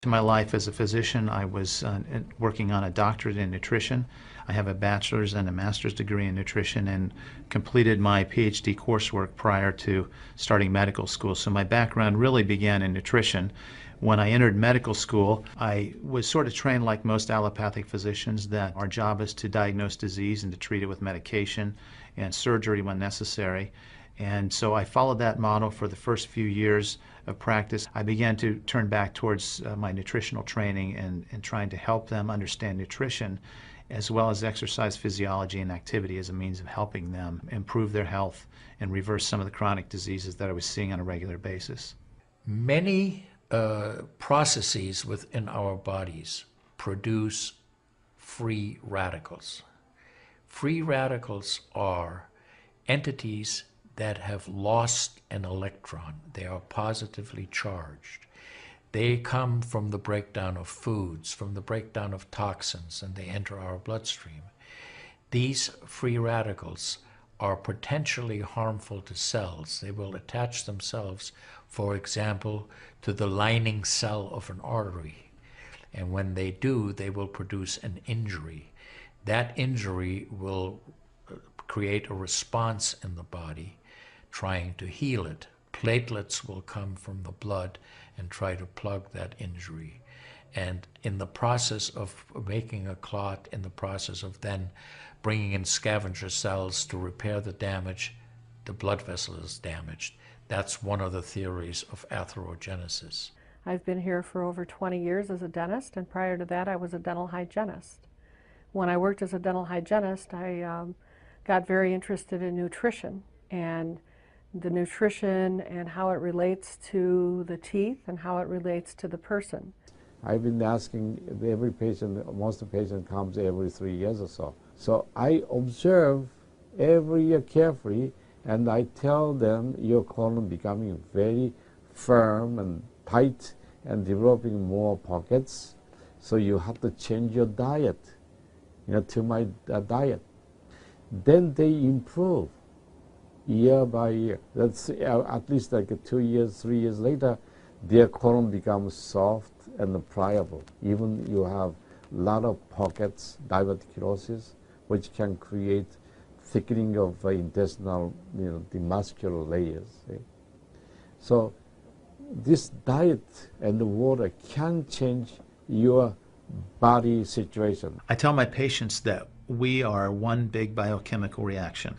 In my life as a physician, I was working on a doctorate in nutrition. I have a bachelor's and a master's degree in nutrition and completed my PhD coursework prior to starting medical school. So my background really began in nutrition. When I entered medical school, I was sort of trained like most allopathic physicians that our job is to diagnose disease and to treat it with medication and surgery when necessary. And so I followed that model for the first few years of practice. I began to turn back towards my nutritional training and trying to help them understand nutrition as well as exercise physiology and activity as a means of helping them improve their health and reverse some of the chronic diseases that I was seeing on a regular basis. Many processes within our bodies produce free radicals. Free radicals are entities that have lost an electron. They are positively charged. They come from the breakdown of foods, from the breakdown of toxins, and they enter our bloodstream. These free radicals are potentially harmful to cells. They will attach themselves, for example, to the lining cell of an artery. And when they do, they will produce an injury. That injury will create a response in the body trying to heal it. Platelets will come from the blood and try to plug that injury. And in the process of making a clot, in the process of then bringing in scavenger cells to repair the damage, the blood vessel is damaged. That's one of the theories of atherogenesis. I've been here for over 20 years as a dentist, and prior to that I was a dental hygienist. When I worked as a dental hygienist, I got very interested in nutrition and the nutrition and how it relates to the teeth and how it relates to the person. I've been asking every patient, most of the patient comes every 3 years or so. So I observe every year carefully and I tell them your colon becoming very firm and tight and developing more pockets. So you have to change your diet, to my diet. Then they improve year by year. That's at least like 2 years, 3 years later, their colon becomes soft and pliable. Even you have a lot of pockets, diverticulosis, which can create thickening of intestinal, the muscular layers. So this diet and the water can change your body situation. I tell my patients that we are one big biochemical reaction.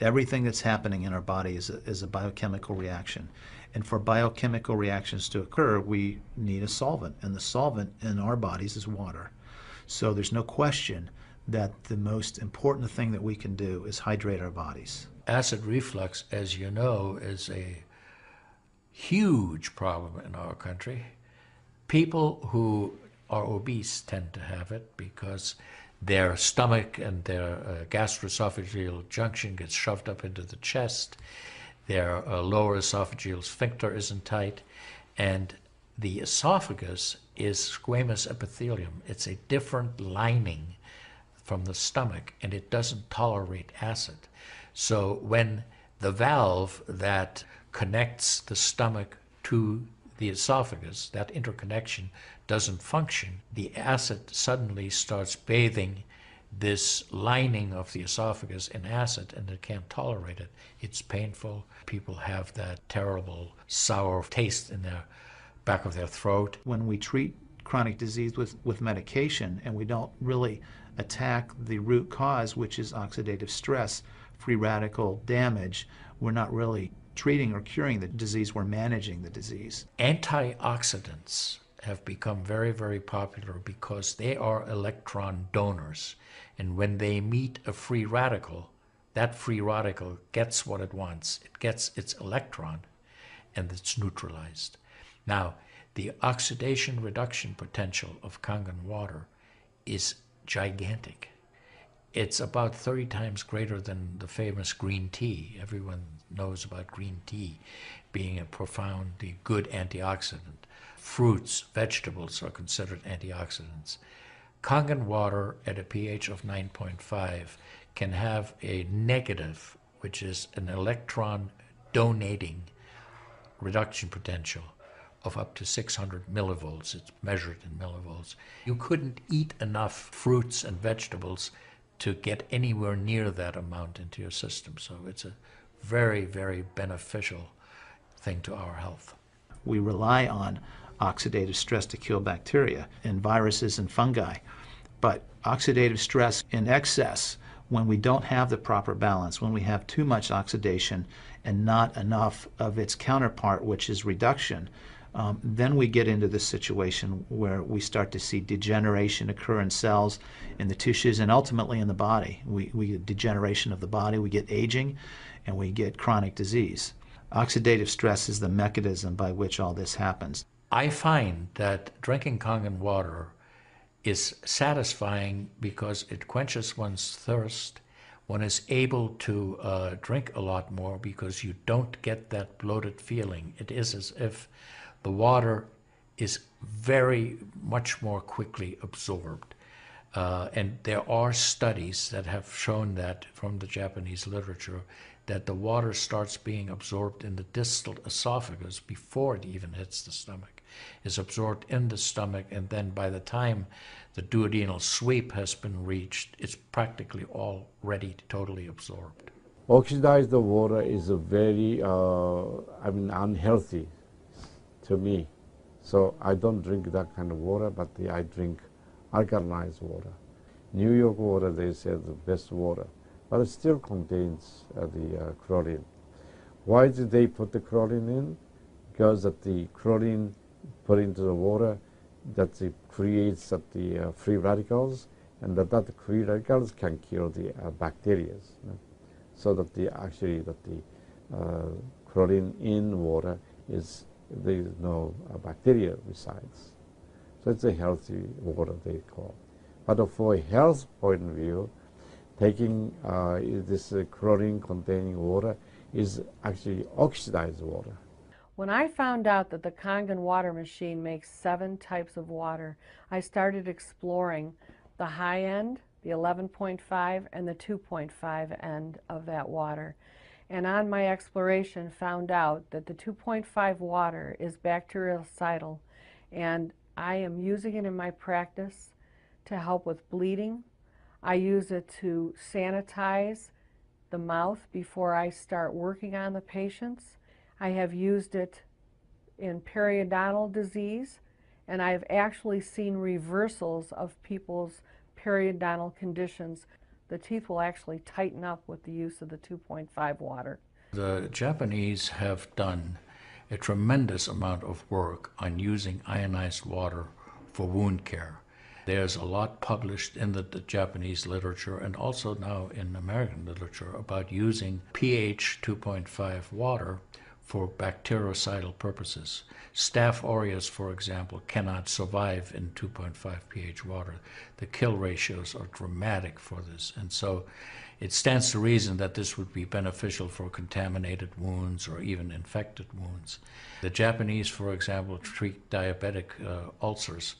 Everything that's happening in our body is a biochemical reaction. And for biochemical reactions to occur, we need a solvent. And the solvent in our bodies is water. So there's no question that the most important thing that we can do is hydrate our bodies. Acid reflux, as you know, is a huge problem in our country. People who are obese tend to have it because their stomach and their gastroesophageal junction gets shoved up into the chest. Their lower esophageal sphincter isn't tight. And the esophagus is squamous epithelium. It's a different lining from the stomach, and it doesn't tolerate acid. So when the valve that connects the stomach to the esophagus, that interconnection doesn't function, the acid suddenly starts bathing this lining of the esophagus in acid, and it can't tolerate it. It's painful. People have that terrible sour taste in their back of their throat. When we treat chronic disease with medication and we don't really attack the root cause, which is oxidative stress, free radical damage, we're not really treating or curing the disease, we're managing the disease. Antioxidants have become very, very popular because they are electron donors. And when they meet a free radical, that free radical gets what it wants. It gets its electron and it's neutralized. Now, the oxidation reduction potential of Kangen water is gigantic. It's about 30 times greater than the famous green tea. Everyone knows about green tea being a profoundly good antioxidant. Fruits, vegetables are considered antioxidants. Kangen water at a pH of 9.5 can have a negative, which is an electron donating reduction potential, of up to 600 millivolts. It's measured in millivolts. You couldn't eat enough fruits and vegetables to get anywhere near that amount into your system. So it's a very, very beneficial thing to our health. We rely on oxidative stress to kill bacteria and viruses and fungi. But oxidative stress in excess, when we don't have the proper balance, when we have too much oxidation and not enough of its counterpart, which is reduction, then we get into this situation where we start to see degeneration occur in cells, in the tissues, and ultimately in the body. We get degeneration of the body, we get aging, and we get chronic disease. Oxidative stress is the mechanism by which all this happens. I find that drinking Kangen water is satisfying because it quenches one's thirst. One is able to drink a lot more because you don't get that bloated feeling. It is as if the water is very much more quickly absorbed. And there are studies that have shown that from the Japanese literature, that the water starts being absorbed in the distal esophagus before it even hits the stomach. It's absorbed in the stomach, and then by the time the duodenal sweep has been reached, it's practically already totally absorbed. Oxidized water is a very, unhealthy to me. So I don't drink that kind of water, but I drink alkalized water. New York water, they say, the best water, but it still contains the chlorine. Why did they put the chlorine in? Because that the chlorine put into the water, that it creates the free radicals, and that free radicals can kill the bacteria. So that the chlorine in water is, there is no bacteria resides. So it's a healthy water, they call. But for a health point of view, taking this chlorine-containing water is actually oxidized water. When I found out that the Kangen water machine makes 7 types of water, I started exploring the high end, the 11.5, and the 2.5 end of that water. And on my exploration, found out that the 2.5 water is bactericidal, and I am using it in my practice to help with bleeding. I use it to sanitize the mouth before I start working on the patients. I have used it in periodontal disease, and I've actually seen reversals of people's periodontal conditions. The teeth will actually tighten up with the use of the 2.5 water. The Japanese have done a tremendous amount of work on using ionized water for wound care. There's a lot published in the Japanese literature and also now in American literature about using pH 2.5 water for bactericidal purposes. Staph aureus, for example, cannot survive in 2.5 pH water. The kill ratios are dramatic for this, and so it stands to reason that this would be beneficial for contaminated wounds or even infected wounds. The Japanese, for example, treat diabetic ulcers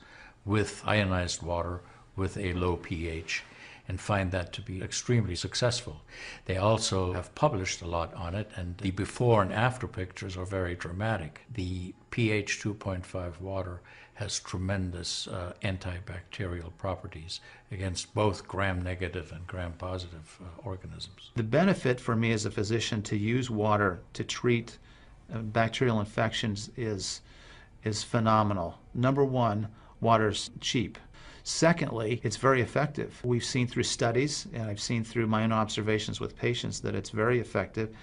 with ionized water with a low pH and find that to be extremely successful. They also have published a lot on it, and the before and after pictures are very dramatic. The pH 2.5 water has tremendous antibacterial properties against both gram-negative and gram-positive organisms. The benefit for me as a physician to use water to treat bacterial infections is phenomenal. Number one, water's cheap. Secondly, it's very effective. We've seen through studies, and I've seen through my own observations with patients, that it's very effective.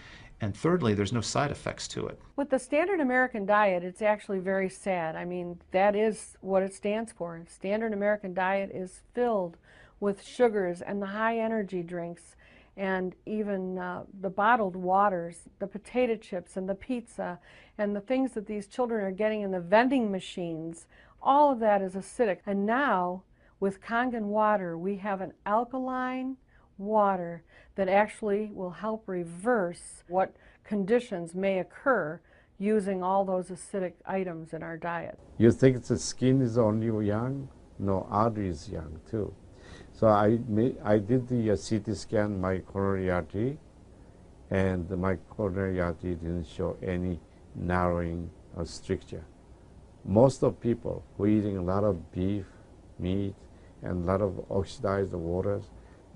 And thirdly, there's no side effects to it. With the standard American diet, it's actually very sad. I mean, that is what it stands for. Standard American diet is filled with sugars and the high energy drinks, and even the bottled waters, the potato chips and the pizza, and the things that these children are getting in the vending machines. All of that is acidic. And now, with Kangen water, we have an alkaline water that actually will help reverse what conditions may occur using all those acidic items in our diet. You think the skin is only young? No, artery is young too. So I did the CT scan, my coronary artery, and my coronary artery didn't show any narrowing or stricture. most of people who are eating a lot of beef, meat, and a lot of oxidized waters,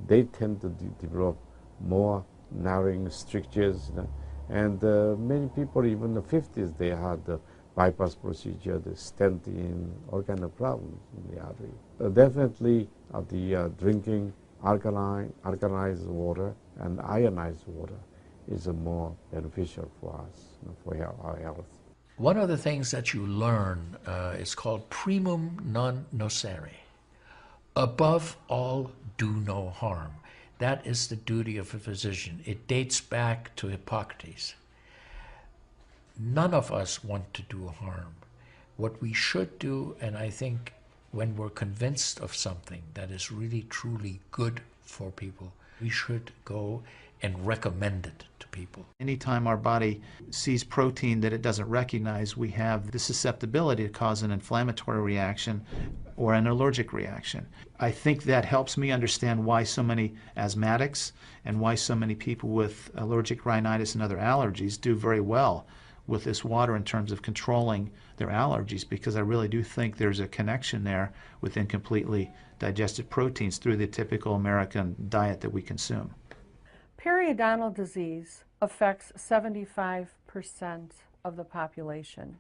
they tend to develop more narrowing strictures. And many people, even in the 50s, they had the bypass procedure, the stent in, all kind of problems in the artery. Definitely the drinking alkalized water and ionized water is more beneficial for us, for our health. One of the things that you learn is called primum non nocere. Above all, do no harm. That is the duty of a physician. It dates back to Hippocrates. None of us want to do harm. What we should do, and I think when we're convinced of something that is really truly good for people, we should go and recommend it to people. Anytime our body sees protein that it doesn't recognize, we have the susceptibility to cause an inflammatory reaction or an allergic reaction. I think that helps me understand why so many asthmatics and why so many people with allergic rhinitis and other allergies do very well with this water in terms of controlling their allergies, because I really do think there's a connection there with incompletely digested proteins through the typical American diet that we consume. Periodontal disease affects 75% of the population.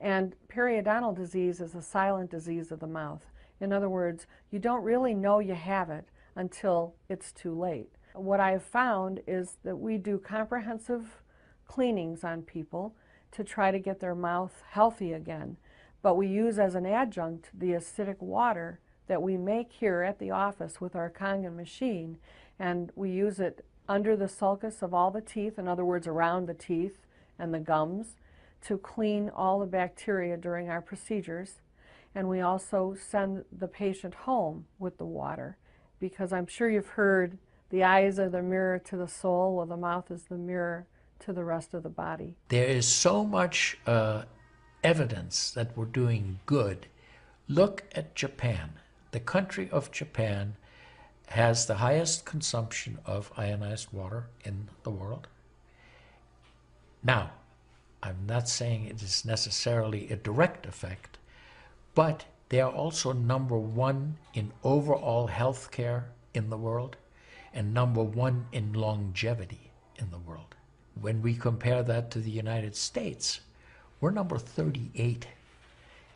And periodontal disease is a silent disease of the mouth. In other words, you don't really know you have it until it's too late. What I have found is that we do comprehensive cleanings on people to try to get their mouth healthy again. But we use as an adjunct the acidic water that we make here at the office with our Kangen machine, and we use it under the sulcus of all the teeth, in other words, around the teeth and the gums, to clean all the bacteria during our procedures. And we also send the patient home with the water, because I'm sure you've heard the eyes are the mirror to the soul, while the mouth is the mirror to the rest of the body. There is so much evidence that we're doing good. Look at Japan. The country of Japan has the highest consumption of ionized water in the world. Now, I'm not saying it is necessarily a direct effect, but they are also #1 in overall health care in the world and #1 in longevity in the world. When we compare that to the United States, we're number 38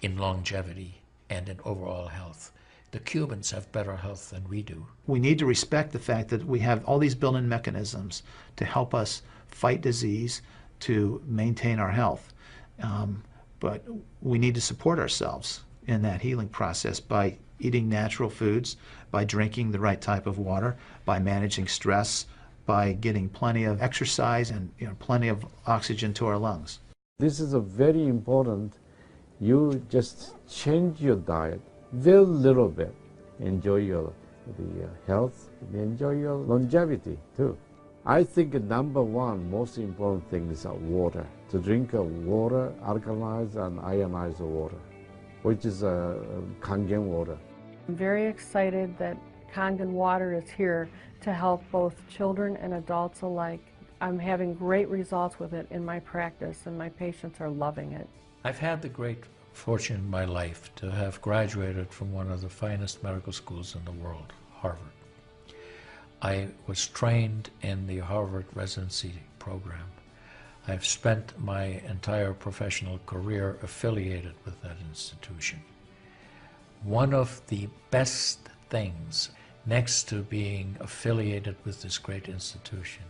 in longevity and in overall health. The Cubans have better health than we do. We need to respect the fact that we have all these built-in mechanisms to help us fight disease, to maintain our health. But we need to support ourselves in that healing process by eating natural foods, by drinking the right type of water, by managing stress, by getting plenty of exercise and plenty of oxygen to our lungs. This is a very important. You just change your diet very little bit. Enjoy the health, enjoy your longevity too. I think #1 most important thing is water. To drink water, alkalized and ionized water, which is Kangen water. I'm very excited that Kangen water is here to help both children and adults alike. I'm having great results with it in my practice, and my patients are loving it. I've had the great fortune in my life to have graduated from one of the finest medical schools in the world, Harvard. I was trained in the Harvard residency program. I've spent my entire professional career affiliated with that institution. One of the best things, next to being affiliated with this great institution,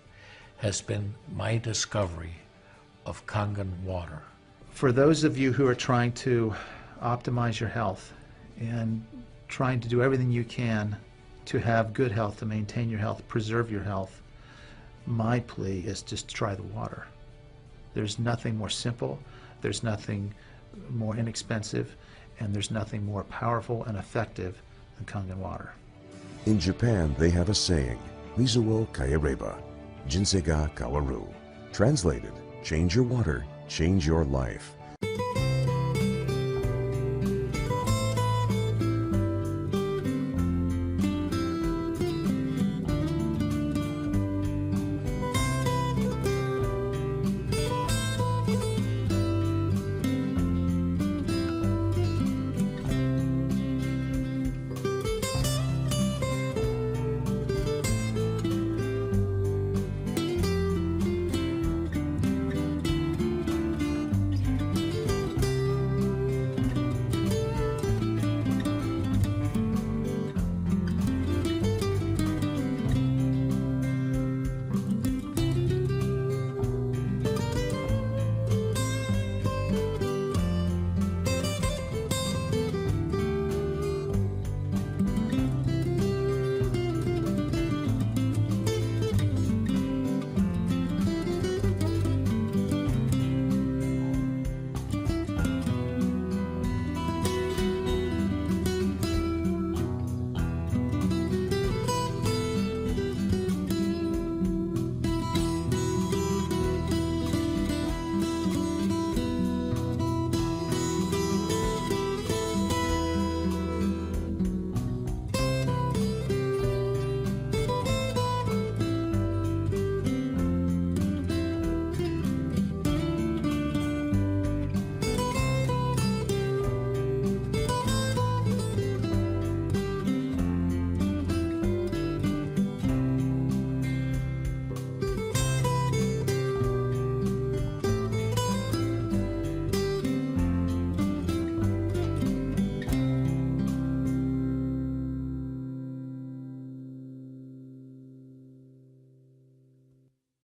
has been my discovery of Kangen water. For those of you who are trying to optimize your health and trying to do everything you can to have good health, to maintain your health, preserve your health, my plea is just try the water. There's nothing more simple, there's nothing more inexpensive, and there's nothing more powerful and effective than Kangen water. In Japan, they have a saying, Mizuo kaereba, jinsei ga kawaru. Translated, change your water, change your life.